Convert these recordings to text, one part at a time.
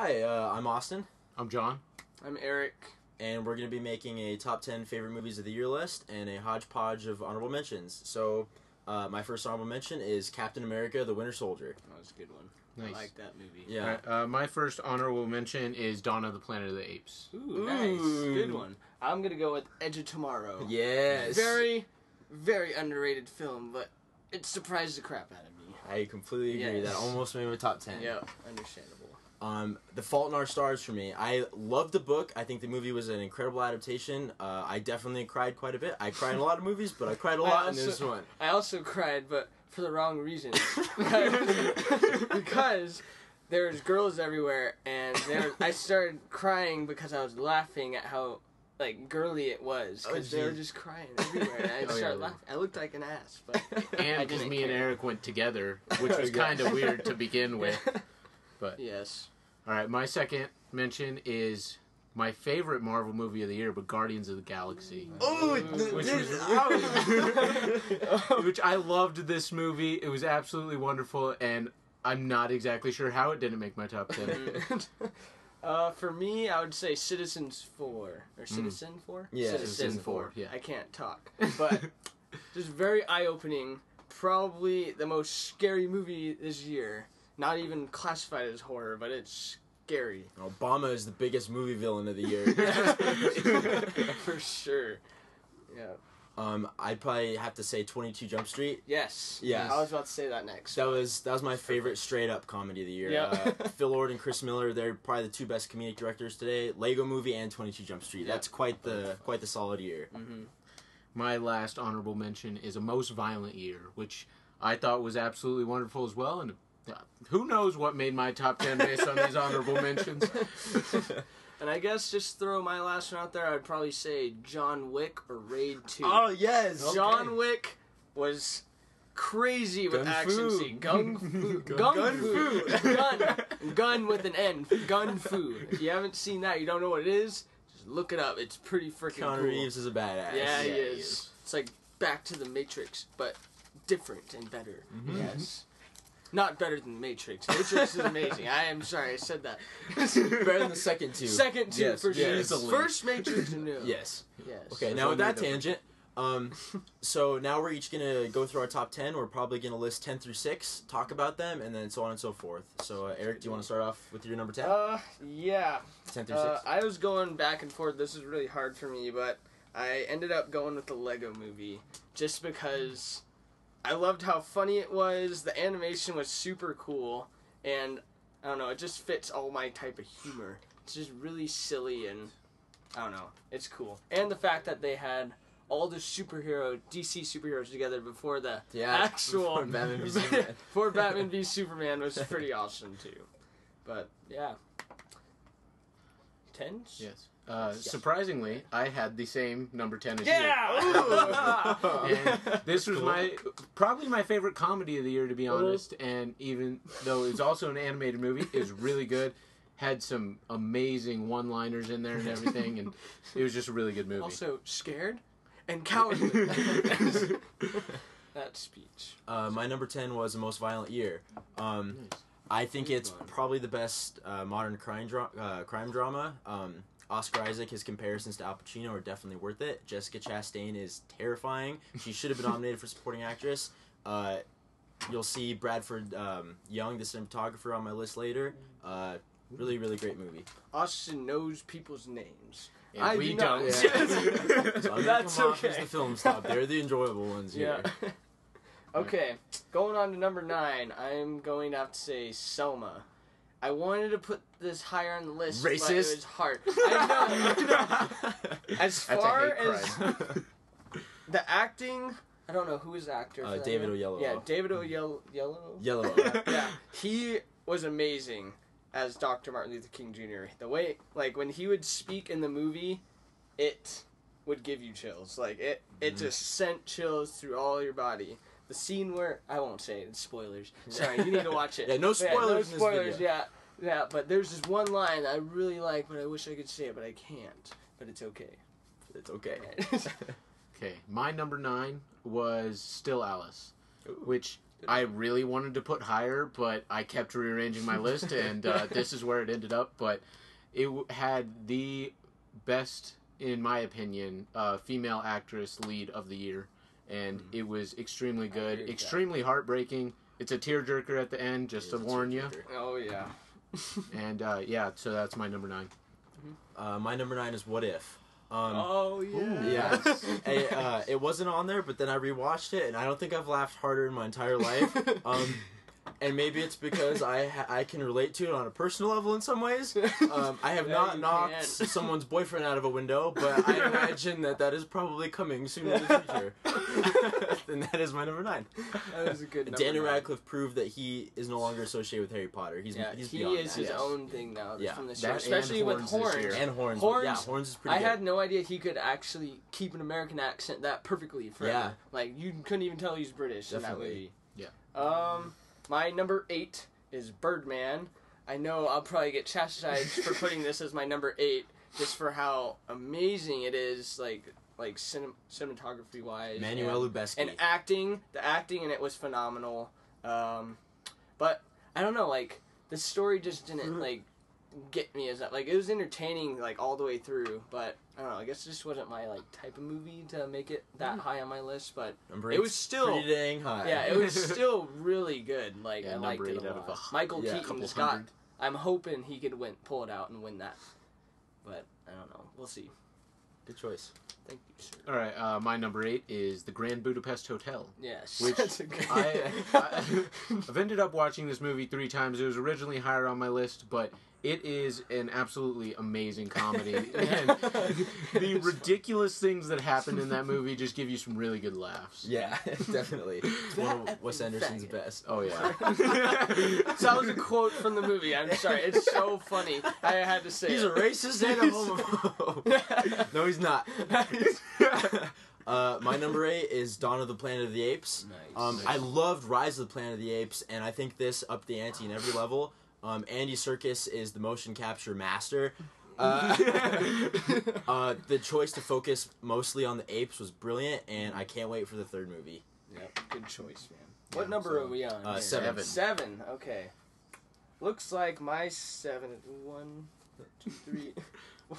Hi, I'm Austin. I'm John. I'm Eric. And we're going to be making a top 10 favorite movies of the year list and a hodgepodge of honorable mentions. So, my first honorable mention is Captain America: The Winter Soldier. That was a good one. Nice. I like that movie. Yeah. Right, my first honorable mention is Dawn of the Planet of the Apes. Ooh, nice. Good one. I'm going to go with Edge of Tomorrow. Yes. Very, very underrated film, but it surprised the crap out of me. I completely agree. Yes. That almost made my top 10. Yeah, understandable. The Fault in Our Stars for me. I love the book. I think the movie was an incredible adaptation. I definitely cried quite a bit. I cry in a lot of movies, but I cried a lot in this one. I also cried, but for the wrong reasons. Because there's girls everywhere, and I started crying because I was laughing at how girly it was. Because they were just crying everywhere, and I started laughing. I looked like an ass, but And because me and Eric went together, which was kind of weird to begin with. But yes. All right, my second mention is my favorite Marvel movie of the year, but Guardians of the Galaxy. Which I loved this movie. It was absolutely wonderful, and I'm not exactly sure how it didn't make my top 10. For me, I would say Citizens 4. Or Citizen 4? Yeah, Citizen 4, yeah. I can't talk. But just very eye-opening. Probably the most scary movie this year. Not even classified as horror, but it's scary. Obama is the biggest movie villain of the year. For sure. Yeah. I'd probably have to say 22 Jump Street. Yes. Yeah. I was about to say that next. That was my favorite straight up comedy of the year. Yep. Phil Lord and Chris Miller, they're probably the two best comedic directors today. Lego Movie and 22 Jump Street. Yep. That's quite the solid year. Mm-hmm. My last honorable mention is A Most Violent Year, which I thought was absolutely wonderful as well, and who knows what made my top 10 based on these honorable mentions. And I guess just throw my last one out there, I'd probably say John Wick or Raid 2. Oh, yes! Okay. John Wick was crazy with action scene. Gung fu. Gun with an N. Gun fu. If you haven't seen that, you don't know what it is, just look it up. It's pretty freaking cool. Keanu Reeves is a badass. Yeah, he is. It's like Back to the Matrix, but different and better. Mm-hmm. Yes. Not better than Matrix. Matrix is amazing. I am sorry I said that. Better than the second two. Second two, yes, for sure. yes. First Matrix, no. Yes. Yes. Okay, now with that tangent, so now we're each going to go through our top 10. We're probably going to list 10 through 6, talk about them, and then so on and so forth. So, Eric, do you want to start off with your number 10? Yeah. 10 through 6? I was going back and forth. This is really hard for me, but I ended up going with the Lego Movie just because I loved how funny it was. The animation was super cool, and I don't know, it just fits all my type of humor. It's just really silly, and I don't know, it's cool. And the fact that they had all the DC superheroes together before the actual before Batman v Superman. before Batman v Superman was pretty awesome too. But yeah, 10? Yes. Surprisingly, I had the same number 10 as you. Yeah! And this was probably my favorite comedy of the year, to be honest. And even though it's also an animated movie, it was really good. Had some amazing one-liners in there and everything, and it was just a really good movie. Also, scared and cowardly. That speech. My number 10 was The Most Violent Year. I think it's probably the best modern crime drama. Oscar Isaac, his comparisons to Al Pacino are definitely worth it. Jessica Chastain is terrifying. She should have been nominated for supporting actress. You'll see Bradford Young, the cinematographer, on my list later. Really, really great movie. Austin knows people's names. And we don't. Yeah. So That's okay. The film stop. They're the enjoyable ones here. Yeah. Okay, going on to number 9, I'm going to have to say Selma. I wanted to put this higher on the list, Racist? but it was hard. I know. As far as the acting, I don't know who is the actor. For David that. Oyelowo. Yeah, David Oyelowo. Yellow. Yeah, he was amazing as Dr. Martin Luther King Jr. The way, when he would speak in the movie, it would give you chills. It just sent chills through all your body. The scene where, I won't say it, it's spoilers. Sorry, you need to watch it. Yeah, no spoilers in this video. Yeah, but there's this one line I really like, but I wish I could say it, but I can't. But it's okay. It's okay. Okay, my number 9 was Still Alice, which I really wanted to put higher, but I kept rearranging my list, and this is where it ended up. But it had the best, in my opinion, female actress lead of the year, and it was extremely good, extremely heartbreaking. It's a tearjerker at the end, just to warn you. Oh, yeah. And, yeah, so that's my number 9. My number 9 is What If. Oh, yeah. Yeah. It wasn't on there, but then I rewatched it, and I don't think I've laughed harder in my entire life. And maybe it's because I can relate to it on a personal level in some ways. I have not knocked someone's boyfriend out of a window, but I imagine that is probably coming soon in the future. And that is my number 9. That is a good number. Daniel Radcliffe proved that he is no longer associated with Harry Potter. He's he is his own thing now. Yeah. From this year, especially with Horns. And Horns. Yeah, Horns is pretty good. I had no idea he could actually keep an American accent that perfectly forever. Yeah. Like, you couldn't even tell he's British Definitely. in that movie. Yeah. My number 8 is Birdman. I know I'll probably get chastised for putting this as my number 8, just for how amazing it is, like cinematography wise. Manuel Lubezki. And acting. The acting in it was phenomenal. But I don't know, like, the story just didn't like get me as that. Like, it was entertaining like all the way through, but I don't know. I guess it just wasn't my like type of movie to make it that high on my list. But it was still pretty dang high. Yeah, it was still really good. Like, I liked it a lot. Michael Keaton's got. I'm hoping he could pull it out and win that. But I don't know. We'll see. Good choice. Thank you, sir. All right, my number 8 is The Grand Budapest Hotel. Yes. Which I've ended up watching this movie 3 times. It was originally higher on my list, but it is an absolutely amazing comedy. And the ridiculous things that happen in that movie just give you some really good laughs. Yeah, definitely. It's one of Wes Anderson's best. Oh, yeah. So that was a quote from the movie. I'm sorry. It's so funny. I had to say he's a racist and a homophobe. No, he's not. My number 8 is Dawn of the Planet of the Apes. Nice. I loved Rise of the Planet of the Apes, and I think this upped the ante in every level. Andy Serkis is the motion capture master. The choice to focus mostly on the apes was brilliant, and I can't wait for the 3rd movie. Yep, good choice, man. What number are we on? 7. 7, okay. Looks like my 7 is 1, 2, 3,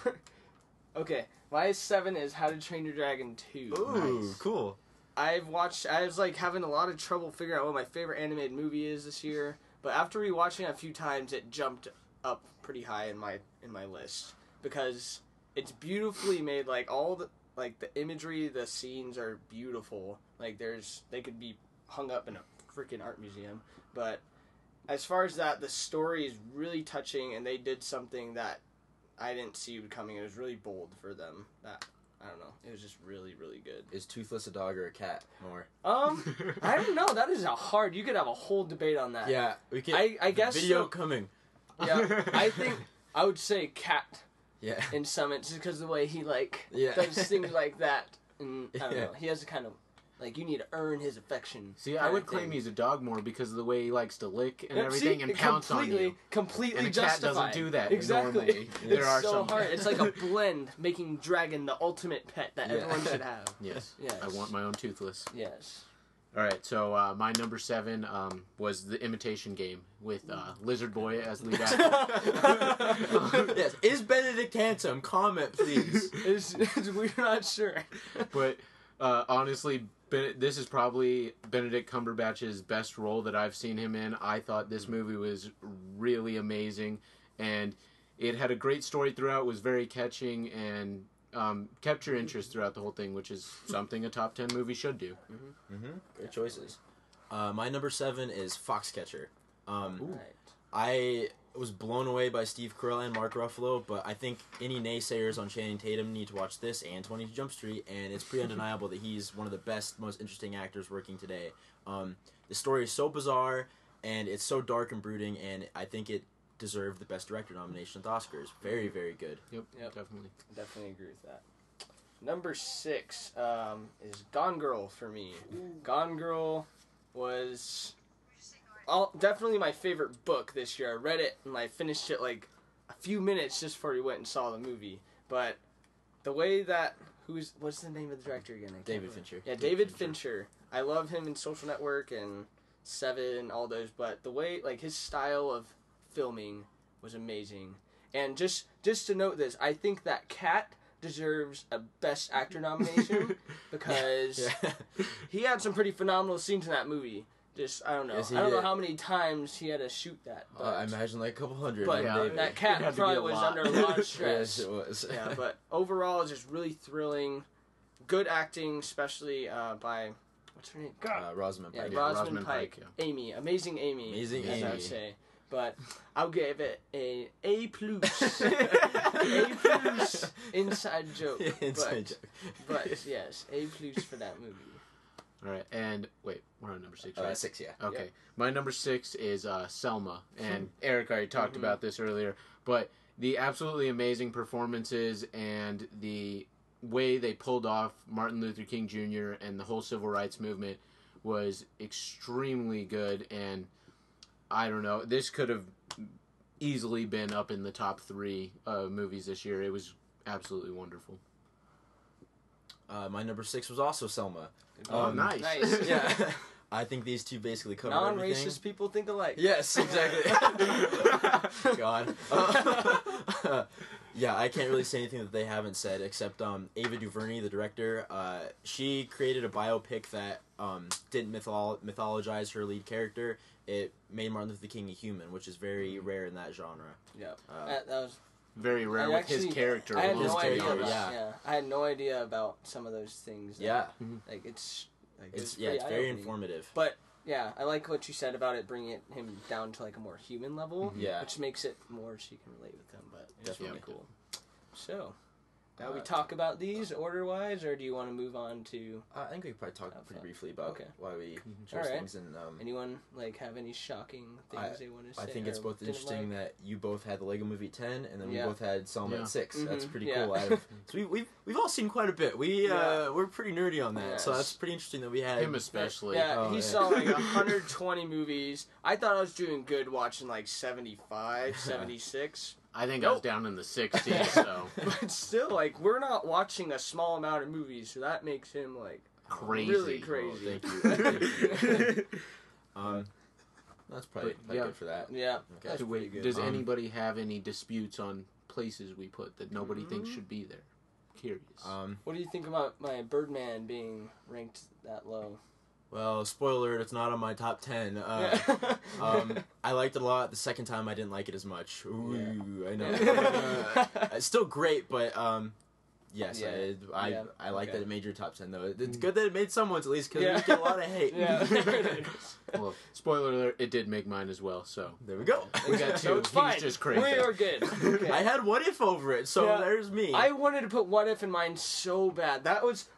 4. Okay, my 7 is How to Train Your Dragon 2. Ooh, nice. Cool. I was like having a lot of trouble figuring out what my favorite animated movie is this year. But after rewatching it a few times, it jumped up pretty high in my list because it's beautifully made. Like all the imagery, the scenes are beautiful. Like they could be hung up in a freaking art museum. But as far as that, the story is really touching, and they did something that I didn't see coming. It was really bold for them. That I don't know. It was just really, really good. Is Toothless a dog or a cat more? I don't know. That is you could have a whole debate on that. Yeah, we can. I guess video coming. Yeah, I think I would say cat. Yeah. In some instances, because the way he does things like that, and I don't know, he has a kind of you need to earn his affection. See, I would claim he's a dog more because of the way he likes to lick and everything and pounce on you. Completely and a justified. cat doesn't do that exactly. normally. It's so hard. It's like a blend, making Dragon the ultimate pet that everyone should have. Yes. I want my own Toothless. Yes. All right, so my number 7 was The Imitation Game with Lizard Boy as lead actor. Yes, is Benedict handsome? Comment, please. We're not sure. But honestly, this is probably Benedict Cumberbatch's best role that I've seen him in. I thought this movie was really amazing, and it had a great story throughout. It was very catching and kept your interest throughout the whole thing, which is something a top 10 movie should do. Great choices. My number 7 is Foxcatcher. Right. I was blown away by Steve Carell and Mark Ruffalo, but I think any naysayers on Channing Tatum need to watch this and 22 Jump Street, and it's pretty undeniable that he's one of the best, most interesting actors working today. The story is so bizarre, and it's so dark and brooding, and I think it deserved the Best Director nomination at the Oscars. Very, very good. Yep, definitely. Definitely agree with that. Number 6 is Gone Girl for me. Gone Girl was definitely my favorite book this year. I read it and I finished it like a few minutes just before we went and saw the movie. But the way that what's the name of the director again? David Fincher. Yeah, David Fincher. I love him in Social Network, and Seven, all those. But the way, like, his style of filming was amazing. And just to note this, I think that Cat deserves a Best Actor nomination because he had some pretty phenomenal scenes in that movie. Just, I don't know. I don't know how many times he had to shoot that. But, I imagine like a couple hundred. But that Cat probably was under a lot of stress. Yes, it was. Yeah, but overall, it's just really thrilling. Good acting, especially by, what's her name? Rosamund Pike. Yeah, Rosamund Pike. yeah. Amy. Amazing Amy. Amazing as I would Amy. say. But I'll give it a A+. A+ inside joke. Inside joke. But yes, A+ for that movie. All right, and wait, we're on number 6, right? 6, yeah. Okay, Yep. my number 6 is Selma, and Eric already talked about this earlier, but the absolutely amazing performances and the way they pulled off Martin Luther King Jr. and the whole civil rights movement was extremely good, and I don't know, this could have easily been up in the top 3 movies this year. It was absolutely wonderful. My number 6 was also Selma. Oh, nice. Yeah. I think these two basically cover everything. Non-racist people think alike. Yes, exactly. God. Yeah, I can't really say anything that they haven't said, except Ava DuVernay, the director, she created a biopic that didn't mythologize her lead character. It made Martin Luther King a human, which is very rare in that genre. Yeah, that was very rare with his character. I had alone. no idea. character, About, yeah. I had no idea about some of those things. That, Yeah. like it's It's pretty very eye-opening. informative. But yeah, I like what you said about it bringing him down to like a more human level. Yeah. Which makes it more so you can relate with him. But it's Definitely. really cool. So, now we talk about these order wise, or do you want to move on to I think we could probably talk pretty briefly about why we chose Alright. things. And anyone like have any shocking things they want to say? I think it's or both didn't interesting like? that you both had the Lego Movie 10, and then we Yeah. both had Selma at 6. That's Mhm. pretty Yeah. cool. So we've all seen quite a bit. We're pretty nerdy on that, so Yes. that's pretty interesting that we had Him especially. Yeah, Oh, he yeah. saw like 120 movies. I thought I was doing good watching like 75, 76. I think I was down in the 60s, so But still, like, we're not watching a small amount of movies, so that makes him like crazy. really Oh, crazy. thank you. Thank you. That's probably But, yeah. good for that. Yeah, Okay. that's So pretty wait, good. does anybody have any disputes on places we put that nobody thinks should be there? Curious. What do you think about my Birdman being ranked that low? Well, spoiler alert, it's not on my top 10. I liked it a lot. The second time, I didn't like it as much. Ooh, I know. It's still great, but yes, Yeah. I like Okay. that it made your top 10, though. It's good that it made someone's, at least, because Yeah. we get a lot of hate. Yeah. Well, spoiler alert, it did make mine as well, so. There we go. We got So 2. it's fine. He's just crazy. We are good. Okay. I had What If over it, so Yeah. there's me. I wanted to put What If in mine so bad. That was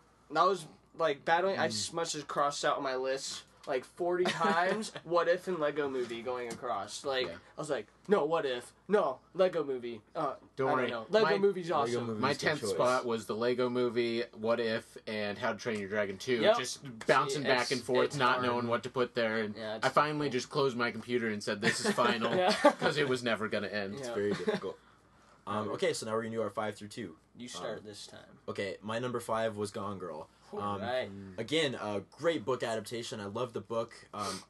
like battling. I must have crossed out on my list like 40 times. What If and Lego Movie going across. Like Yeah. I was like, no, What If? No, Lego Movie. Don't I worry. don't know. Lego My- Movie's awesome. Lego Movie. My Good 10th choice. spot was the Lego Movie, What If, and How to Train Your Dragon 2. Yep. Just bouncing See, back and forth, it's not hard. knowing what to put there. And Yeah, it's I finally just closed my computer and said, this is final, Yeah. because it was never going to end. Yeah. It's very difficult. Okay, so now we're going to do our 5 through 2. You start this time. Okay, my number 5 was Gone Girl. Right. Again, a great book adaptation. I love the book.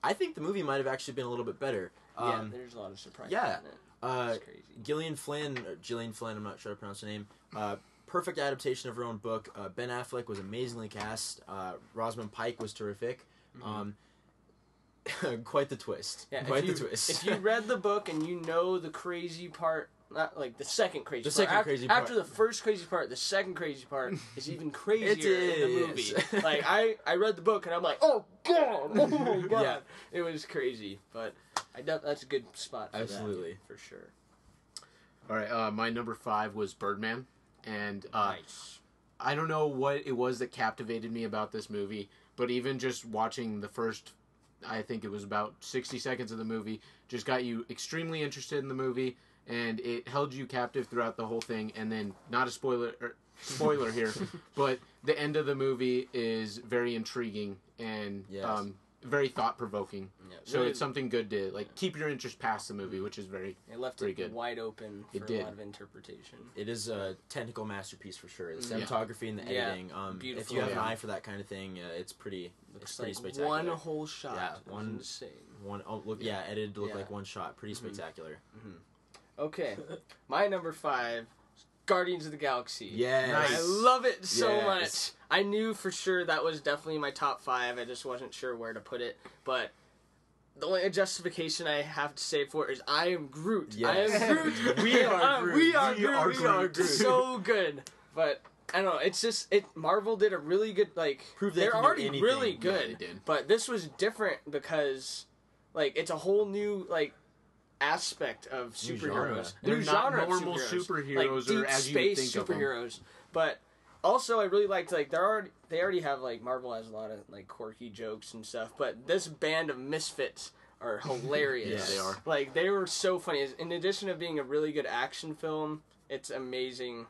I think the movie might have actually been a little bit better. Yeah, there's a lot of surprises yeah. in it. Uh, It's crazy. Gillian Flynn, I'm not sure how to pronounce her name. Perfect adaptation of her own book. Ben Affleck was amazingly cast. Rosamund Pike was terrific. Quite the twist. Yeah, Quite if the twist. If you read the book and you know the crazy part, not like the second crazy The part. second after, crazy part. After the first crazy part, the second crazy part is even crazier It in the is. movie. Like, I read the book and I'm like, oh, God! Oh, my God! Yeah. It was crazy. But that's a good spot for Absolutely. that, for sure. All right, my number 5 was Birdman. And Nice. I don't know what it was that captivated me about this movie, but even just watching the first, I think it was about 60 seconds of the movie, just got you extremely interested in the movie, and it held you captive throughout the whole thing. And then, not a spoiler here, but the end of the movie is very intriguing, and Yes. very thought provoking. Yeah, So really, it's something good to like keep your interest past the movie, which is very it left very it good. wide open for It a did. lot of interpretation. It is a technical masterpiece for sure. The Yeah. cinematography and the Yeah. editing. If Beautiful. you have an Yeah. eye for that kind of thing, it's pretty. It's pretty Like spectacular. one whole shot. Yeah, It was one- insane. Edited to look Yeah. like one shot. Pretty Mm-hmm. spectacular. Okay, my number 5, Guardians of the Galaxy. Yes. I love it so Yes. much. I knew for sure that was definitely my top 5. I just wasn't sure where to put it. But the only justification I have to say for it is I am Groot. Yes. I am Groot. We are Groot. We are We Groot. are We are Groot. so good. But I don't know. It's just Marvel did a really good Proved they they're can do already anything. really Yeah, good. they did. But this was different because it's a whole new aspect of New superheroes. genre. They're New not genre of normal superheroes or deep as you would space think of them. superheroes. But also, I really liked they already have Marvel has a lot of quirky jokes and stuff. But this band of misfits are hilarious. Yeah, they are. They were so funny. In addition of being a really good action film, it's amazing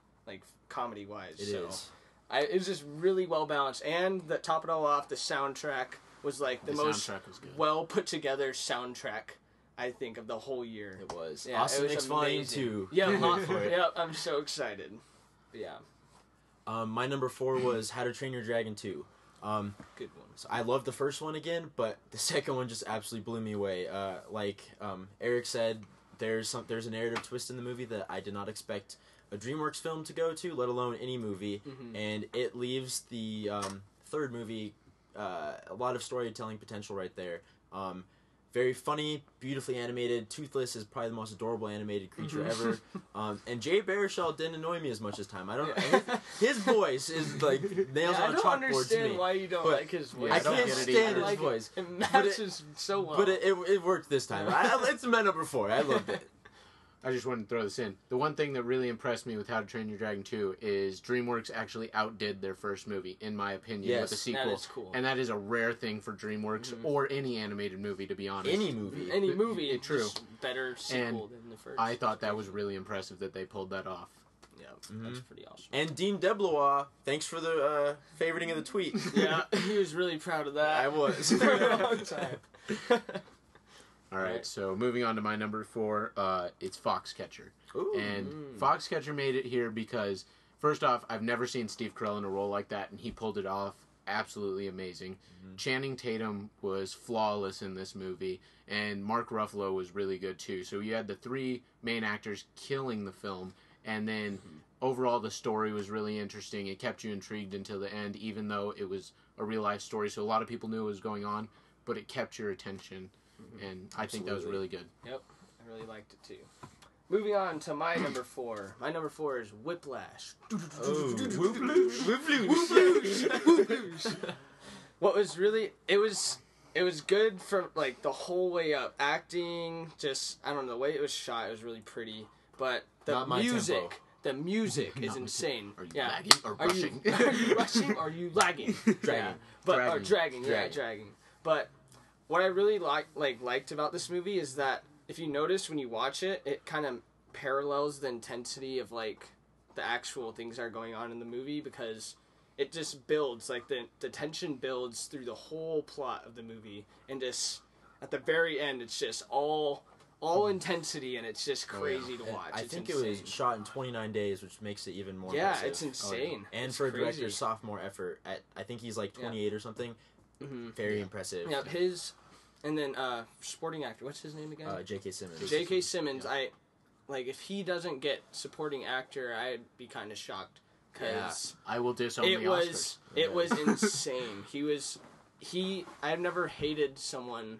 comedy wise. It is. It was just really well balanced, and to top it all off, the soundtrack was the most soundtrack was good. well put together soundtrack I think of the whole year. It was. Yeah, Awesome it was Mix Volume amazing. 2. Yeah, Hot for it. yeah, I'm so excited. But yeah, My number 4 was How to Train Your Dragon 2. good one. So I loved the first one again, but the second one just absolutely blew me away. Eric said, there's a narrative twist in the movie that I did not expect a DreamWorks film to go to, let alone any movie, and it leaves the third movie a lot of storytelling potential right there. Very funny, beautifully animated. Toothless is probably the most adorable animated creature ever. And Jay Baruchel didn't annoy me as much this time. I don't. His voice is like nails I on a don't chalkboard to understand me. why you don't But like his voice. Yeah, I I don't can't get it stand either. his voice. It matches so well. But it worked this time. It's my number 4. I loved it. I just wanted to throw this in. The one thing that really impressed me with How to Train Your Dragon 2 is DreamWorks actually outdid their first movie, in my opinion, with the Yes, sequel. that is cool. And that is a rare thing for DreamWorks or any animated movie, to be honest. Any movie. Any movie, True. true, better sequel than the first. I thought that was really impressive that they pulled that off. Yeah, that's pretty awesome. And Dean DeBlois, thanks for the favoriting of the tweet. Yeah, he was really proud of that. I was. for a long time. All right, Right. so moving on to my number 4, it's Foxcatcher. Ooh. And Foxcatcher made it here because, first off, I've never seen Steve Carell in a role like that, and he pulled it off absolutely amazing. Channing Tatum was flawless in this movie, and Mark Ruffalo was really good too. So you had the 3 main actors killing the film, and then overall the story was really interesting. It kept you intrigued until the end, even though it was a real-life story, so a lot of people knew what was going on, but it kept your attention, and I think that was really good. Yep, I really liked it too. Moving on to my number 4. My number 4 is Whiplash. What was really it was good from the whole way up. Acting, just I don't know, the way it was shot, it was really pretty. But the Not my music, tempo. the music is Not my insane. Are you yeah. lagging or Are rushing? you, are you rushing or are you lagging? Dragging. Yeah. But Dragging. or dragging, yeah, Dragging. dragging. But what I really liked about this movie is that if you notice when you watch it, it kind of parallels the intensity of the actual things that are going on in the movie, because it just builds the tension builds through the whole plot of the movie, and just at the very end it's just all intensity, and it's just crazy to watch. I It's think insane. it was shot in 29 days, which makes it even more Yeah, impressive. it's insane. And It's for a crazy. director's sophomore effort, I think he's 28 or something. Very impressive. Yeah, his, and then supporting actor. What's his name again? J.K. Simmons. J.K. Simmons. If he doesn't get supporting actor, I'd be kind of shocked, because I will disown it the Oscars. was insane. I've never hated someone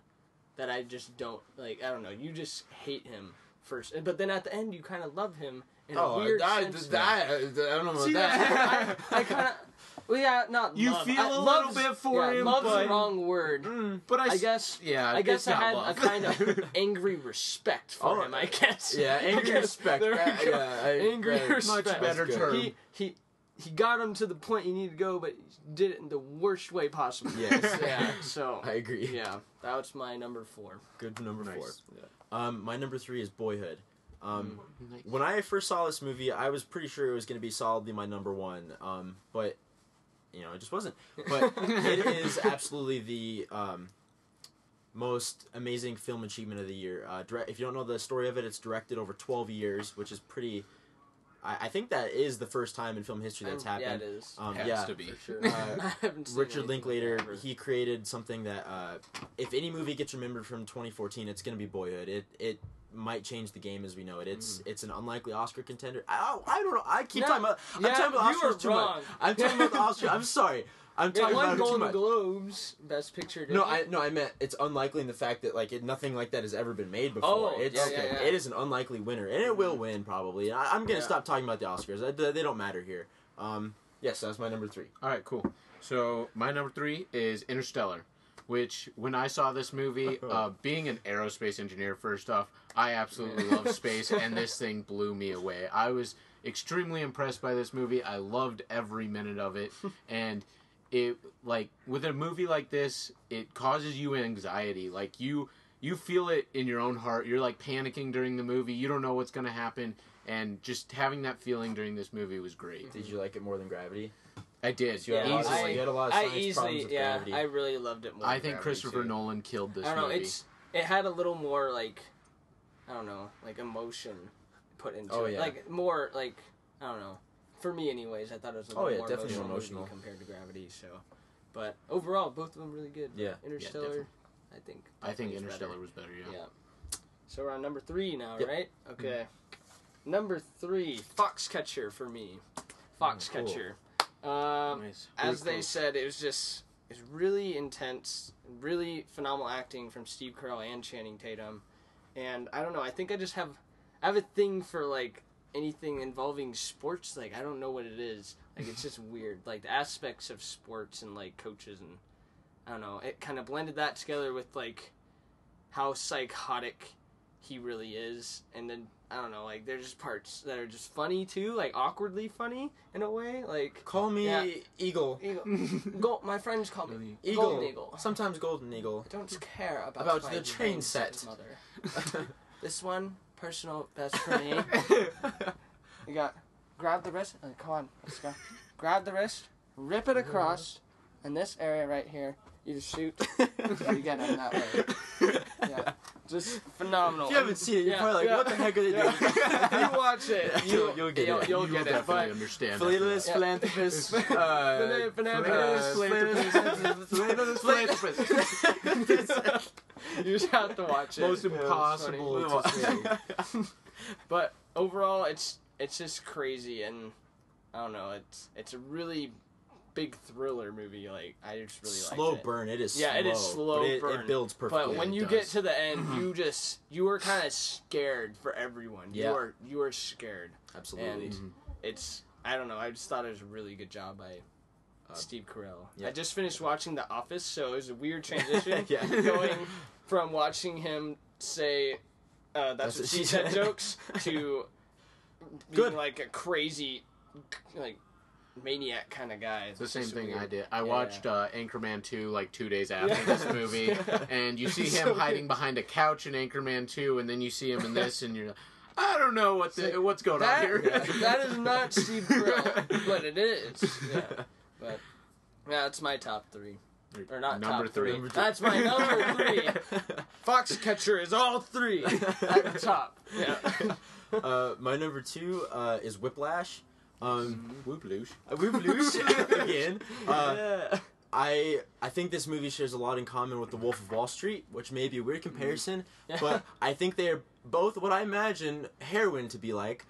that I just don't like. I don't know. You just hate him first, but then at the end you kind of love him in a weird sense. I don't know about See, that. I kind of. Well, yeah, not You love. feel a little Love's- bit for him, Love's but- the wrong word. But I guess. yeah, I guess it's I not had love. a kind of angry respect for Oh, him. I guess. Yeah, angry Okay, respect. there we Yeah, go. yeah, Angry that's respect. much better good. term. He got him to the point he needed to go, but he did it in the worst way possible. Yes. Yeah. So. I agree. Yeah, that was my number 4. Good number Nice. 4. My number 3 is Boyhood. Nice. When I first saw this movie, I was pretty sure it was going to be solidly my number 1. But it just wasn't. But it is absolutely most amazing film achievement of the year. If you don't know the story of it, it's directed over 12 years, which is pretty. I think that is the first time in film history that's happened. Yeah, it is. Has to be. For sure. I haven't seen Richard anything Linklater, like that ever. he created something that if any movie gets remembered from 2014, it's going to be Boyhood. It might change the game as we know it. It's an unlikely Oscar contender. I don't know. I keep talking about. I'm talking about you Oscars were too wrong. much. I'm talking about the Oscars. I'm sorry. I'm It talking won about it too Golden much. Globes, Best Picture. Didn't No, it? I meant it's unlikely in the fact that nothing like that has ever been made before. Oh, It's yeah. It is an unlikely winner, and it will win probably. I'm gonna stop talking about the Oscars. They don't matter here. Yes, that's my number 3. All right, cool. So my number 3 is Interstellar, which when I saw this movie, being an aerospace engineer, first off, I absolutely love space, and this thing blew me away. I was extremely impressed by this movie. I loved every minute of it, and it with a movie like this, it causes you anxiety. Like you feel it in your own heart. You're like panicking during the movie. You don't know what's gonna happen, and just having that feeling during this movie was great. Did you like it more than Gravity? I did. You had, Easily. you had a lot of science problems with yeah, Gravity. I really loved it more. I than think Gravity, Christopher too. Nolan killed this I don't know. movie. It had a little more I don't know, emotion put into Oh, it. yeah. More I don't know. For me, anyways, I thought it was a Oh, little yeah, more definitely emotional emotional. movie compared to Gravity. So, but overall, both of them really good. Yeah. Interstellar, definitely. I think. I think is Interstellar better. was better. Yeah. Yeah. So we're on number 3 now, Yep. right? Okay. Number 3, Foxcatcher for me. Foxcatcher. Nice. As they said, it's really intense, really phenomenal acting from Steve Carell and Channing Tatum, and I don't know. I think I have a thing for anything involving sports. I don't know what it is. It's just weird. The aspects of sports and coaches and I don't know. It kind of blended that together with how psychotic he really is, and then I don't know. There's just parts that are just funny too, awkwardly funny in a way. Call me Yeah. Eagle. My friends call me Eagle. Golden Eagle. Sometimes Golden Eagle. I don't care about About my the train name, set. said his mother. This one, personal best for me. You got grab the wrist. Come on, let's go. Grab the wrist, rip it across, and this area right here. You just shoot. You get it that way. Yeah, just phenomenal. If you haven't seen it, you're probably what the heck are they doing? If you watch it, You'll get it. You'll You'll get it. definitely But understand. Philanthropist, Yeah. philanthropist, Philanthropist. you just have to watch it. Most It's impossible funny. to say. But overall, it's just crazy, and I don't know. It's a really big thriller movie. I just really slow liked it. burn. It is Yeah, slow. it is slow but burn. It builds perfectly. But when it you does. get to the end, you were kind of scared for everyone. Yeah. You are scared. Absolutely. And it's I don't know. I just thought it was a really good job by Steve Carell. yeah. I just finished watching The Office, so it was a weird transition Yeah. going from watching him say that's what she said jokes to being Good. a crazy maniac kind of guy. It's the same just thing weird. I did. I Yeah. watched Anchorman 2 2 days after Yeah. this movie, and you see him So hiding behind a couch in Anchorman 2, and then you see him in this, and you're like, I don't know what's going on here. That is not Steve Carell, but it is. Yeah. But yeah, it's my top 3. Or not Number top 3. three. That's my number 3. Foxcatcher is all 3 at the top. Yeah. My number 2 is Whiplash. Whoop-loosh. Whiplash again. Yeah. I think this movie shares a lot in common with The Wolf of Wall Street, which may be a weird comparison, Yeah. but I think they're both what I imagine heroin to be like.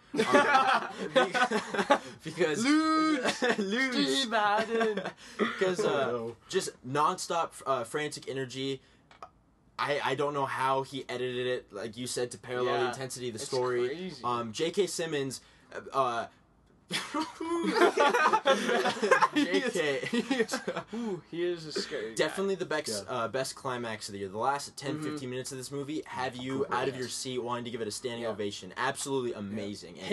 Because Steve Madden. because no. just nonstop frantic energy. I don't know how he edited it, like you said, to parallel the Yeah. intensity of the It's story. crazy. J.K. Simmons. JK. Ooh, he is a scary guy. Definitely the best climax of the year. The last 10, 15 minutes of this movie have you out of your seat wanting to give it a standing Yeah. ovation. Absolutely amazing. And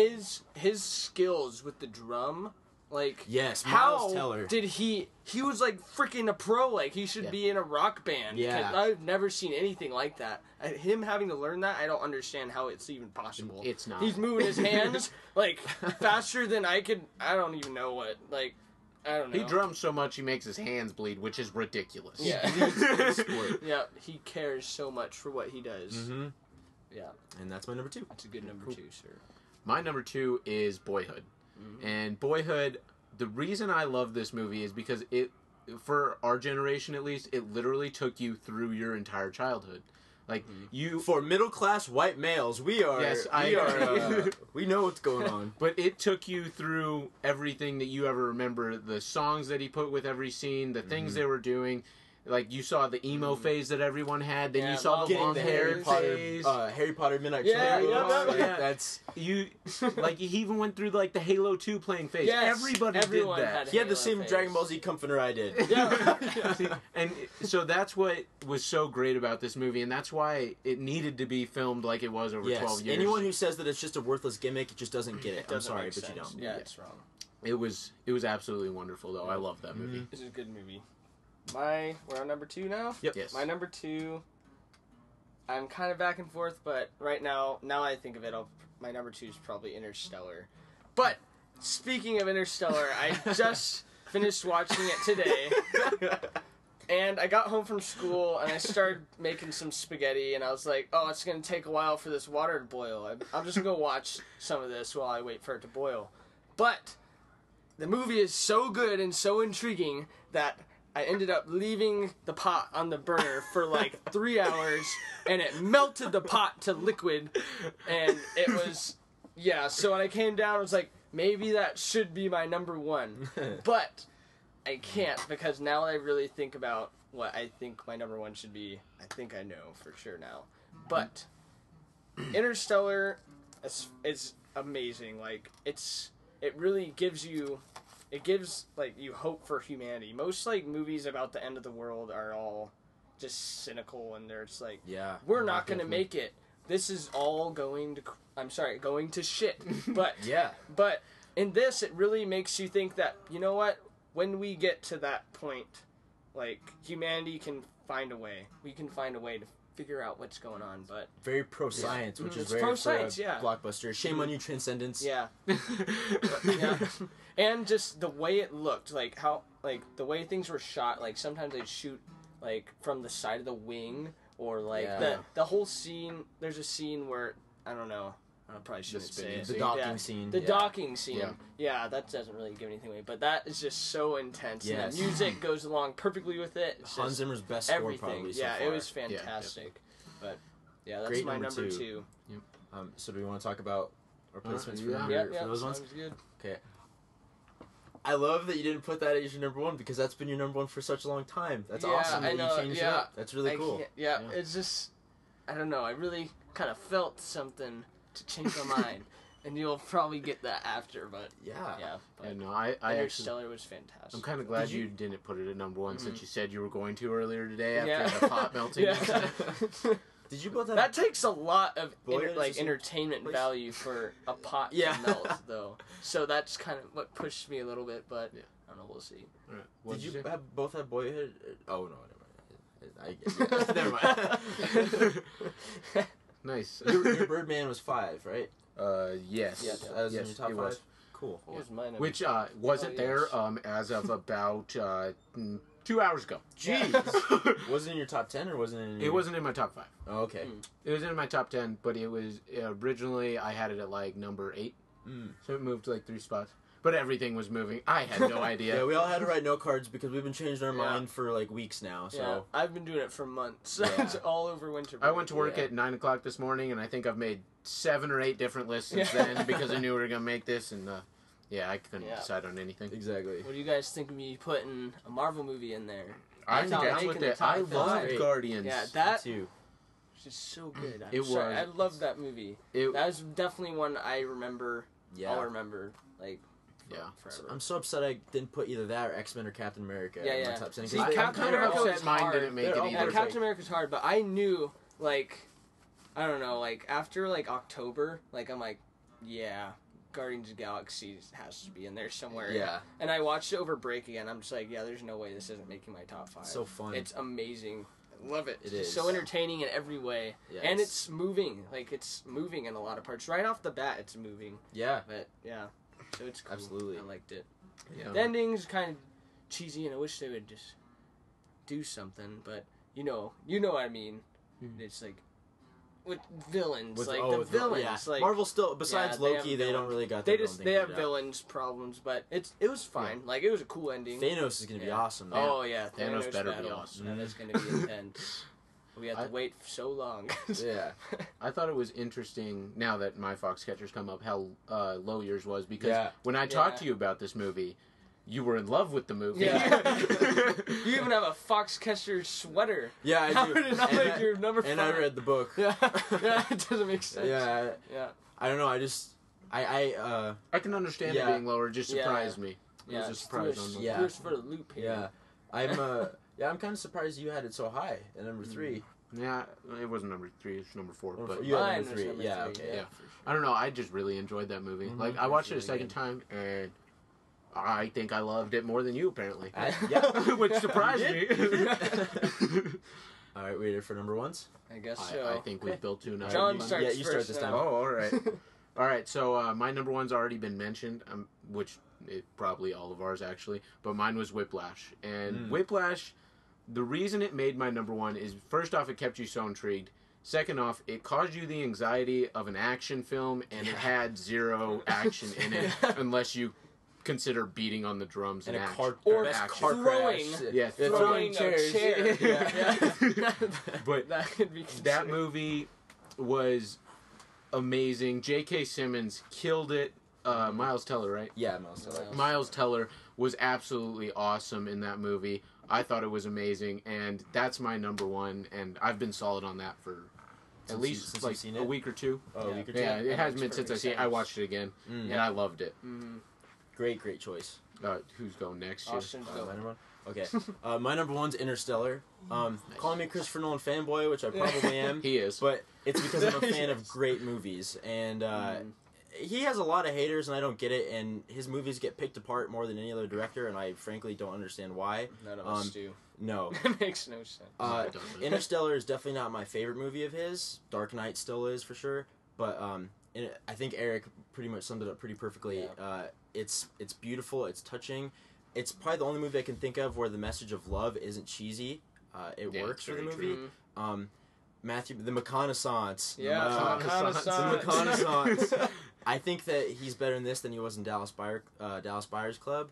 His skills with the drum, yes, how Miles Teller. did he was freaking a pro, he should Yeah. be in a rock band. Yeah. 'Cause I've never seen anything like that. Him having to learn that, I don't understand how it's even possible. It's not. He's moving his hands faster than I don't even know what I don't know. He drums so much he makes his hands bleed, which is ridiculous. Yeah. Sport. Yeah, he cares so much for what he does. Mm-hmm. Yeah. And that's my number 2. That's a good number 2, sir. My number 2 is Boyhood. Mm-hmm. And Boyhood, the reason I love this movie is because it, for our generation at least, it literally took you through your entire childhood. Like, you... For middle-class white males, we are... Yes, we know what's going on. But it took you through everything that you ever remember. The songs that he put with every scene, the things they were doing. Like, you saw the emo phase that everyone had. Then you saw the long hair phase. Harry Potter Midnight Yeah, Train. yeah. That's... You, like, he even went through, like, the Halo 2 playing phase. Yes, Everyone had did that. He had the Halo same phase. Dragon Ball Z comforter I did. Yeah. See, and so that's what was so great about this movie, and that's why it needed to be filmed like it was over 12 years. Anyone who says that it's just a worthless gimmick just doesn't get it. I'm Doesn't sorry, make but you sense. don't. Yeah, it's wrong. It was absolutely wonderful, though. I love that movie. This is a good movie. We're on number 2 now? Yep. Yes. My number 2, I'm kind of back and forth, but right now I think of it, my number 2 is probably Interstellar. But, speaking of Interstellar, I just finished watching it today, and I got home from school, and I started making some spaghetti, and I was like, oh, it's going to take a while for this water to boil. I'm just going to watch some of this while I wait for it to boil. But, the movie is so good and so intriguing that I ended up leaving the pot on the burner for like 3 hours, and it melted the pot to liquid, and it was, yeah, so when I came down, I was like, maybe that should be my number 1, but I can't, because now I really think about what I think my number 1 should be, I think I know for sure now, but Interstellar is amazing, like, it really gives you... It gives, like, you hope for humanity. Most, like, movies about the end of the world are all just cynical, and they're just like, Yeah. we're not going to make it. This is all going to shit. But, Yeah. but in this, it really makes you think that, you know what? When we get to that point, like, humanity can find a way. We can find a way to figure out what's going on, but... Very pro-science, which is It's very pro-science, for a yeah. blockbuster. Shame on you, Transcendence. Yeah. Yeah. And just the way it looked, like how, like the way things were shot, like sometimes they'd shoot like from the side of the wing, or like Yeah. the whole scene. There's a scene where I don't know. I probably shouldn't say spinning it. The scene. docking scene. The yeah. docking scene. Yeah. Yeah, that doesn't really give anything away, but that is just so intense. Yes. And the music goes along perfectly with it. It's Hans just Zimmer's best score everything. probably so Yeah, far. it was fantastic. But yeah, that's Great my number number two. 2. So do we want to talk about replacements yeah. for those ones? Sounds good. Okay. I love that you didn't put that as your number 1 because that's been your number 1 for such a long time. That's Yeah, awesome that I know, you changed it yeah. up. That's really cool. Yeah, it's just, I don't know. I really kind of felt something to change my mind, and you'll probably get that after. But Yeah. yeah, but And no, I actually, Interstellar was fantastic. I'm kind of glad Did you- you didn't put it at number 1 since you said you were going to earlier today after Yeah. the pot melting. Yeah. Did you both have... That takes a lot of Boy, it's just- entertainment value for a pot Yeah. to melt, though. So that's kind of what pushed me a little bit, but Yeah. I don't know. We'll see. All right. Did What'd you say? both have Boyhood? Oh, no, never mind. Never mind. Nice. your Birdman was 5, right? Yes. Yeah, That was in Yes, your top it 5? was. Cool. What was my number? Which wasn't Oh, there yes. as of about 2 hours ago. Jeez. Was it in your top 10 or wasn't it in your... It wasn't in my top 5. Oh, okay. It was in my top 10, but it was originally I had it at like number 8, so it moved like 3 spots. But everything was moving. I had no idea. Yeah, we all had to write note cards because we've been changing our Yeah. mind for like weeks now. So Yeah, I've been doing it for months. Yeah. It's all over winter. I went to work Yeah. at 9 o'clock this morning, and I think I've made 7 or 8 different lists since Yeah. then because I knew we were gonna make this, and yeah, I couldn't Yeah. decide on anything. exactly. What do you guys think of me putting a Marvel movie in there? I That's think that's making what the the top I five. love Great. Guardians. Yeah, that too. was just so good. It was. I love that movie. It, That was definitely one I remember. Yeah. I'll remember like yeah. forever. I'm so upset I didn't put either that or X-Men or Captain America Yeah, in my yeah. top 10. See, I- Captain I'm kind of America upset was mine hard. didn't make They're it all either. Yeah, hard. Captain America's hard, but I knew like I don't know, like after like October, like I'm like, yeah, Guardians of the Galaxy has to be in there somewhere. Yeah. And I watched it over break again. I'm just like, yeah, there's no way this isn't making my top 5. So fun. It's amazing. I love it. It It's just is. so entertaining in every way. Yeah, And it's moving. Like it's moving in a lot of parts. Right off the bat it's moving. Yeah. But yeah. So it's cool. Absolutely. I liked it. Yeah. The ending's kind of cheesy, and I wish they would just do something. But you know what I mean. It's like with villains, the villains. Yeah. Like Marvel still, besides they Loki, have they don't villains. really got. They their own just thing they have figured out. villains problems, but it was fine. Like it was a cool ending. Thanos is gonna be Yeah. awesome. Man. Oh yeah, Thanos better be battle. awesome. That is gonna be intense. We have to wait so long. Yeah. I thought it was interesting now that my Foxcatcher's come up how low yours was because when I talked to you about this movie, you were in love with the movie. Yeah. You even have a Foxcatcher sweater. Yeah, I How do. did it not make your number 5? And I read the book. Yeah, it doesn't make sense. Yeah. Yeah. I don't know. I can understand it being lower. It just surprised me. It was a surprise on the You're for the loop here. Yeah. I'm kind of surprised you had it so high at number 3. Yeah, it wasn't number 3. It's number 4. But you had Mine number was 3. number Yeah. 3, Okay. yeah. I don't know. I just really enjoyed that movie. Like I watched it a second time and I think I loved it more than you apparently. Which surprised me. All right, we ready for number 1s? I guess so. I think we've built to enough. John starts Yeah, you start first this now. time. Oh, all right. All right, so my number 1's already been mentioned, which probably all of ours actually, but mine was Whiplash. And Whiplash, the reason it made my number 1 is, first off, it kept you so intrigued. Second off, it caused you the anxiety of an action film, and it had zero action in it, unless you consider beating on the drums And a action. car Or action. throwing. Yeah, Throwing a chairs. chair. Yeah. But that could be that considered. movie was amazing. J.K. Simmons killed it. Miles Teller, right? Yeah, Miles Teller. Miles Teller was absolutely awesome in that movie. I thought it was amazing, and that's my number 1. And I've been solid on that for at least since like you've seen a it? week or 2. Oh, a week or 2. Yeah, it has makes been since I perfect seen it. I sense. watched it again, Mm. and I loved it. Great choice. Who's going next? Here? Austin's My going. number 1? Okay. My number 1's Interstellar. Calling me a Christopher Nolan fanboy, which I probably am. He is. But it's because I'm a fan of great movies. And he has a lot of haters, and I don't get it. And his movies get picked apart more than any other director, and I frankly don't understand why. None of us do. No. It makes no sense. it doesn't. Interstellar is definitely not my favorite movie of his. Dark Knight still is, for sure. But I think Eric pretty much summed it up pretty perfectly. Yeah. It's beautiful. It's touching. It's probably the only movie I can think of where the message of love isn't cheesy. It works for the very movie. true. Matthew, the McConaissance. Yeah, The McConaissance. McConaissance. I think that he's better in this than he was in Dallas Buyers Club.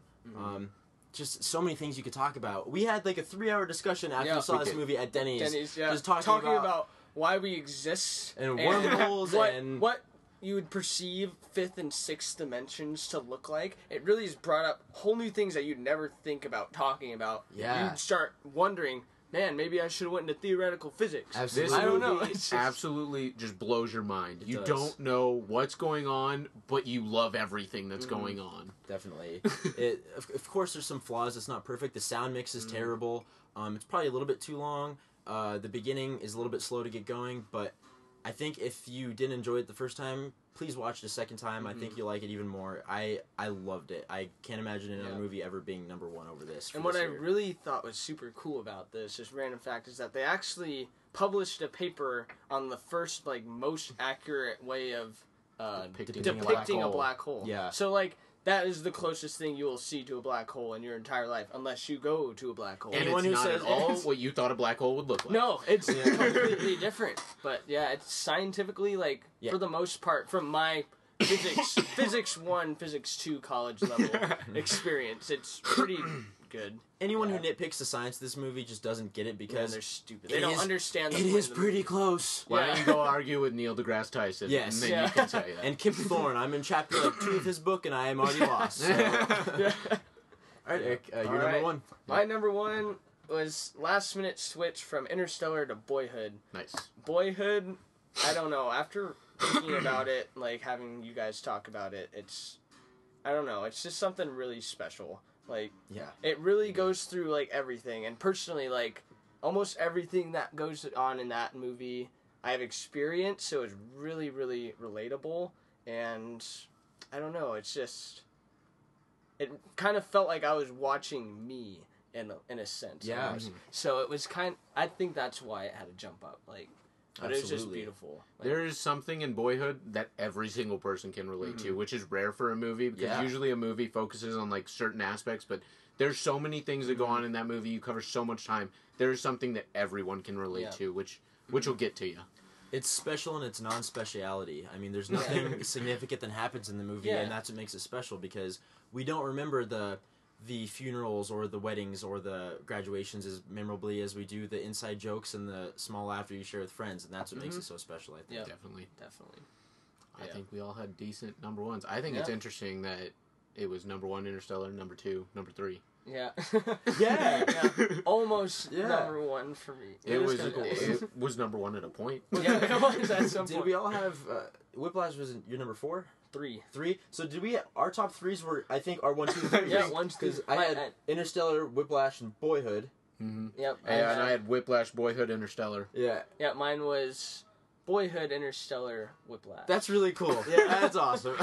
Just so many things you could talk about. We had like a 3-hour discussion after we saw this movie at Denny's. Just talking about why we exist and wormholes and what you would perceive 5th and 6th dimensions to look like. It really has brought up whole new things that you'd never think about talking about. Yeah. You'd start wondering, man, maybe I should have went into theoretical physics. Absolutely. This I don't know. movie It's just- absolutely just blows your mind. You does. don't know what's going on, but you love everything that's going on. Definitely. Of course, there's some flaws. It's not perfect. The sound mix is terrible. It's probably a little bit too long. The beginning is a little bit slow to get going, but I think if you didn't enjoy it the first time, please watch it a second time. I think you'll like it even more. I loved it. I can't imagine another movie ever being number 1 over this. And what I really thought was super cool about this, just random fact, is that they actually published a paper on the first, like, most accurate way of depicting a black hole. Yeah. So, like, that is the closest thing you will see to a black hole in your entire life, unless you go to a black hole. And Anyone it's who not says at all it's- what you thought a black hole would look like. No, it's completely different. But yeah, it's scientifically, like, Yeah. for the most part, from my physics 1, physics 2 college level experience, it's pretty good. Anyone who nitpicks the science of this movie just doesn't get it Because because they're stupid. They don't understand the It point is of the pretty movie. close. Why don't you go argue with Neil deGrasse Tyson? Yes. And then Yeah. you can say that. And Kip Thorne, I'm in chapter like 2 of his book, and I am already lost. So. Yeah. All right, Eric, you're All number right. 1. My number 1 was last minute switch from Interstellar to Boyhood. Nice. Boyhood, I don't know. After thinking about it, like having you guys talk about it, I don't know. It's just something really special. Like, Yeah. it really goes through like everything. And personally, like almost everything that goes on in that movie, I have experienced. So it's really, really relatable. And I don't know. It's just, it kind of felt like I was watching me in a sense. Yeah. almost. So it was I think that's why it had to jump up. Like, But it was just Absolutely. beautiful. Like, There is something in Boyhood that every single person can relate to, which is rare for a movie because usually a movie focuses on like certain aspects, but there's so many things that go on in that movie. You cover so much time. There's something that everyone can relate to, which will get to you. It's special in its non-speciality. I mean, there's nothing significant that happens in the movie, and that's what makes it special because we don't remember the funerals or the weddings or the graduations as memorably as we do the inside jokes and the small laughter you share with friends, and that's what makes it so special, I think. Yeah. Definitely. I Yeah. think we all had decent number ones. I think it's interesting that it was number 1 Interstellar, number 2, number 3. Yeah. Yeah. Almost number 1 for me. It was kinda cool. it was number 1 at a point. Yeah, it was at some Did point. we all have Whiplash was your number 4? 3. 3? So did we? Our top 3s were, I think, our 1, 2, 3. Yeah, 1, 2, Because I had Interstellar, Whiplash, and Boyhood. Mm-hmm. Yep. And I had Whiplash, Boyhood, Interstellar. Yeah. Yeah, mine was Boyhood, Interstellar, Whiplash. That's really cool. Yeah. That's awesome.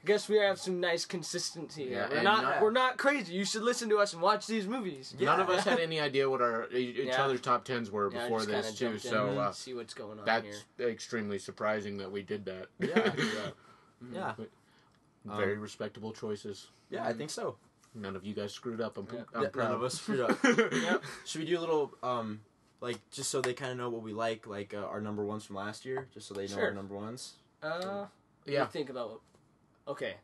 I guess we have some nice consistency here. Yeah, We're not crazy. You should listen to us and watch these movies. None of us had any idea what our each other's top 10s were Yeah, before just this kinda too. jumped in So and see what's going on that's here. extremely surprising that we did that. Yeah. Very respectable choices. Yeah, I think so. None of you guys screwed up. I'm None proud. of us screwed up. Yep. Should we do a little, like, just so they kind of know what we like our number 1s from last year, just so they know Sure. our number 1s? Let Yeah. me think about. Okay.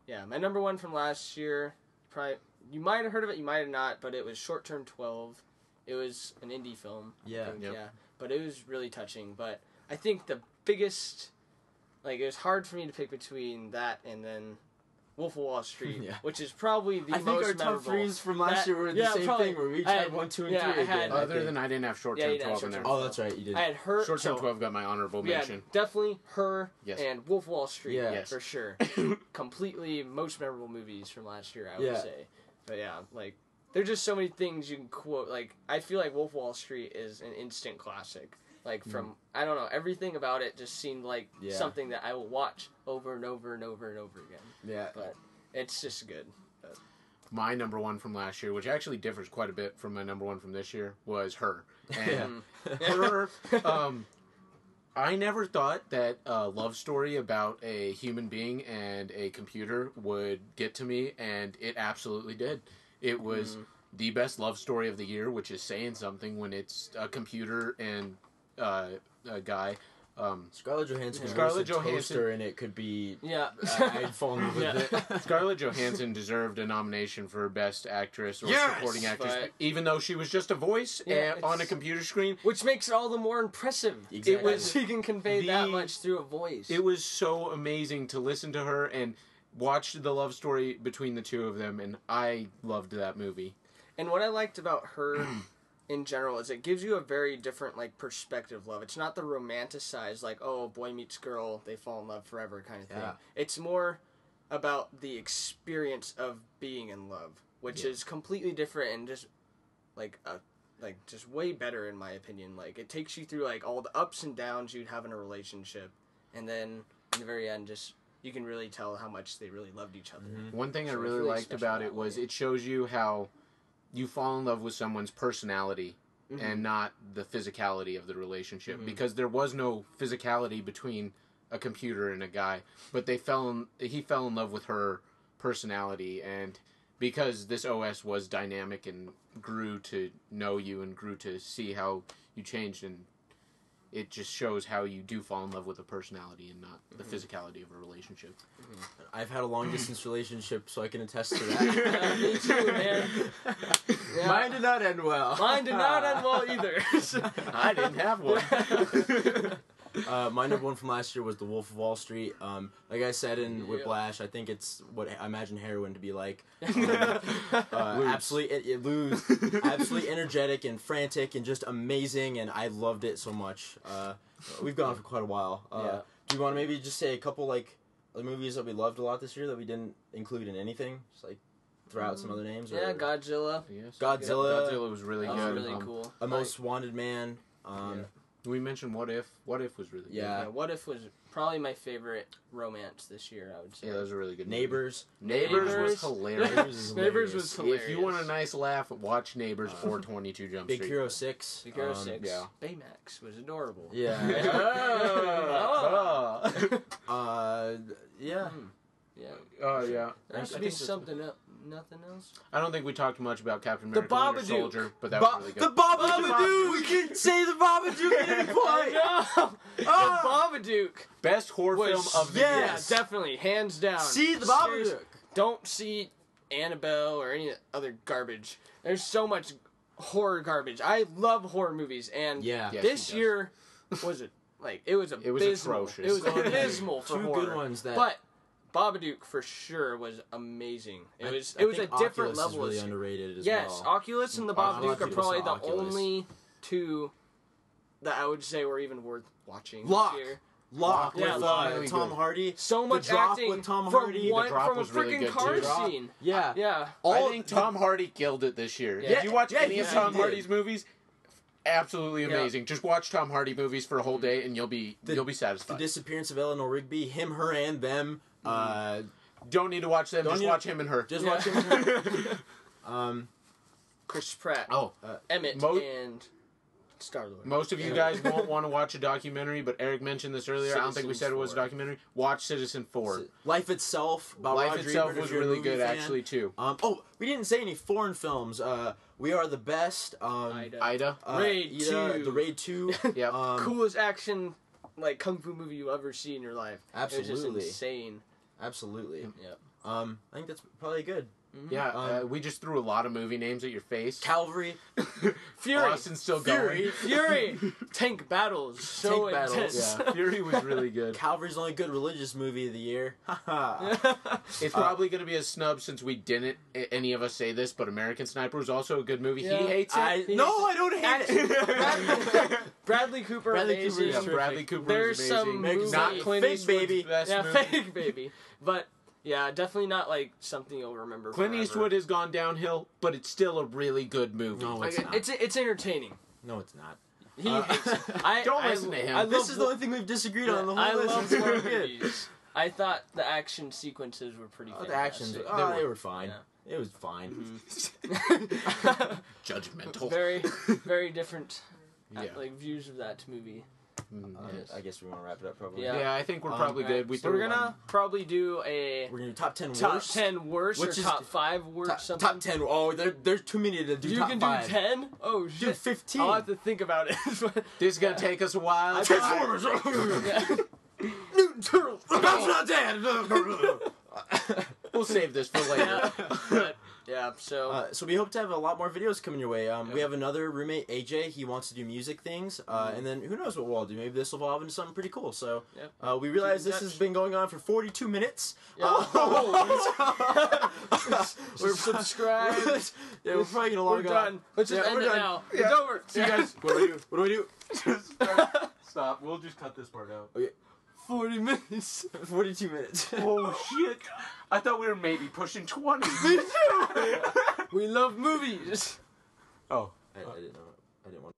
Yeah, my number 1 from last year. Probably you might have heard of it, you might have not, but it was Short Term 12. It was an indie film. I Yeah. think, Yep. yeah. But it was really touching. But I think the biggest, like, it was hard for me to pick between that and then Wolf of Wall Street, Yeah. which is probably the I most think our memorable. top 3s from last year were the yeah, same probably. thing, where we each I had had- 1, 2, and yeah, 3 I again. had- Other than I didn't have short term you didn't have 12 in there. short-term Oh, that's right, you did. I had her. Short term so- 12 got my honorable mention. definitely her Yes. and Wolf of Wall Street. Yeah. Yes. For sure. Completely most memorable movies from last year, I would Yeah. say. But yeah, like, there's just so many things you can quote. Like, I feel like Wolf of Wall Street is an instant classic. Like, from, I don't know, everything about it just seemed like Yeah. something that I will watch over and over and over and over again. Yeah. But it's just good. My number 1 from last year, which actually differs quite a bit from my number 1 from this year, was Her. And Her, I never thought that a love story about a human being and a computer would get to me, and it absolutely did. It was the best love story of the year, which is saying something when it's a computer and a guy. Scarlett Johansson. Scarlett Johansson. Johansson. Toaster, and it could be. Yeah. I'd fall in love with Yeah. it. Scarlett Johansson deserved a nomination for Best Actress or Yes! Supporting Actress, But- even though she was just a voice Yeah, on a it's- computer screen. Which makes it all the more impressive. Exactly. It was, you can convey that The- much through a voice. It was so amazing to listen to her and watch the love story between the two of them, and I loved that movie. And what I liked about her in general is it gives you a very different like perspective of love. It's not the romanticized like, oh, boy meets girl, they fall in love forever kind of thing. Yeah. It's more about the experience of being in love, which is completely different and just like just way better in my opinion. Like it takes you through like all the ups and downs you'd have in a relationship, and then in the very end just you can really tell how much they really loved each other. One thing I So it's really really liked special about that it was way. it shows you how you fall in love with someone's personality and not the physicality of the relationship, because there was no physicality between a computer and a guy, but he fell in love with her personality, and because this OS was dynamic and grew to know you and grew to see how you changed, and it just shows how you do fall in love with a personality and not the physicality of a relationship. I've had a long distance relationship, so I can attest to that. Me too, man. Yeah. Mine did not end well. Mine did not end well either. I didn't have one. My number 1 from last year was The Wolf of Wall Street. Like I said in Whiplash, I think it's what I imagine heroin to be like. Absolutely, absolutely energetic and frantic and just amazing, and I loved it so much. We've gone for quite a while. Yeah. Do you want to maybe just say a couple like other movies that we loved a lot this year that we didn't include in anything? Just like throw out some other names. Yeah, or Godzilla. Yes. Godzilla. Godzilla was really That good. was really cool. A Most Wanted Man. We mentioned What If. What If was really good. Yeah. What If was probably my favorite romance this year, I would say. Yeah, that was a really good Neighbors. Neighbors was Neighbors. hilarious. Neighbors was hilarious. If you want a nice laugh, watch Neighbors or 22 Jump Big Street. Hero 6. Big Hero 6. yeah. Baymax was adorable. Yeah. Yeah. Yeah. Oh, yeah. There used to be something else. Nothing else? I don't think we talked much about Captain The America Winter Babadook. Soldier, but that was really good. The Babadook! We didn't say the Babadook at any point! No! The Babadook Best horror was... film of the yeah, year. definitely. Hands down. See the Seriously, Babadook! Don't see Annabelle or any other garbage. There's so much horror garbage. I love horror movies, and Yeah. Yes, this he does. year was it like it was abysmal. atrocious. It was abysmal for Two horror. good ones that... But Babadook for sure was amazing. It was I a think different Oculus level is really of underrated as yes, well. Oculus and the Oculus Babadook are probably saw the Oculus. only two that I would say were even worth watching Lock. this year. Lock Yeah, with Lock. Really Tom good. Hardy. So much Drop acting with Tom from Hardy. one The Drop from a was really freaking good, car too. scene. Yeah. Yeah. I think Tom Hardy killed it this year. Yeah. If you watch Yeah, any of he Tom did. Hardy's movies, absolutely Yeah. amazing. Just watch Tom Hardy movies for a whole day, and you'll be The satisfied. disappearance of Eleanor Rigby, him, her, and them. Don't need to watch them. Don't Just need- watch him and her. Just Yeah. watch him. Chris Pratt, Oh, Emmett, Mo- and Star-Lord. most of you guys won't want to watch a documentary, but Eric mentioned this earlier. I don't think we said it was a Citizen documentary. Watch Citizen 4. Life Itself. About Life Roger itself Ebert, if was you're a really movie good, fan. actually, too. Oh, we didn't say any foreign films. We Are the Best. Ida. Raid Ida, 2. The Raid 2. Yep. Coolest action like kung fu movie you ever see in your life. It was Absolutely. just insane. Absolutely. Yep. I think that's probably good. Yeah, we just threw a lot of movie names at your face. Calvary. Fury. Austin's still Fury. going. Fury. Tank battles. So Tank battles, intense. Yeah, Fury was really good. Calvary's the only good religious movie of the year. Haha. It's probably going to be a snub since we didn't, any of us say this, but American Sniper was also a good movie. Yeah. He hates it. No, I don't hate it. Bradley Cooper. Bradley amazing. Cooper is Yeah, Bradley Cooper There's is amazing. some Makes Not movie- Clint Fake Eastwood's baby. best Yeah, movie. fake baby. But yeah, definitely not like something you'll remember. Clint forever. Eastwood has gone downhill, but it's still a really good movie. No, Like, it's not. it's entertaining. No, it's not. He hates it. I, Don't I- listen to him. I This love is the only thing we've disagreed on the whole I list. love It's war pretty good. movies. I thought the action sequences were pretty Oh, fantastic. the actions, they were fine. Yeah. It was fine. Judgmental. very, very different Yeah. like views of that movie. I guess we want to wrap it up probably. Yeah. Yeah, I think we're probably Alright, good. We so we're threw a gonna lot. probably do a We're gonna do top 10 top worst. 10 worst Which or is- top 5 worst. Top, something. top 10. Oh, there's too many to do. You top can 5. do 10. Oh Do shit! 15. I'll have to think about it. This is going to take us a while. Transformers. Yeah. Newton Turtles. That's not dead. We'll save this for later. Yeah. But, yeah. So So we hope to have a lot more videos coming your way. We have another roommate, AJ. He wants to do music things, and then who knows what we'll all do. Maybe this will evolve into something pretty cool. So Yep. we realize Keep in this has touch. been going on for 42 minutes. Yeah. we're subscribed. Yeah, we're probably gonna We're log on. done. Let's just Yeah, end we're it done. now. Yeah. It's over. See you guys. What do I do? Stop. We'll just cut this part out. 40 minutes. 42 minutes. Oh, shit. I thought we were maybe pushing 20. We love movies. Oh. I didn't know. I didn't want.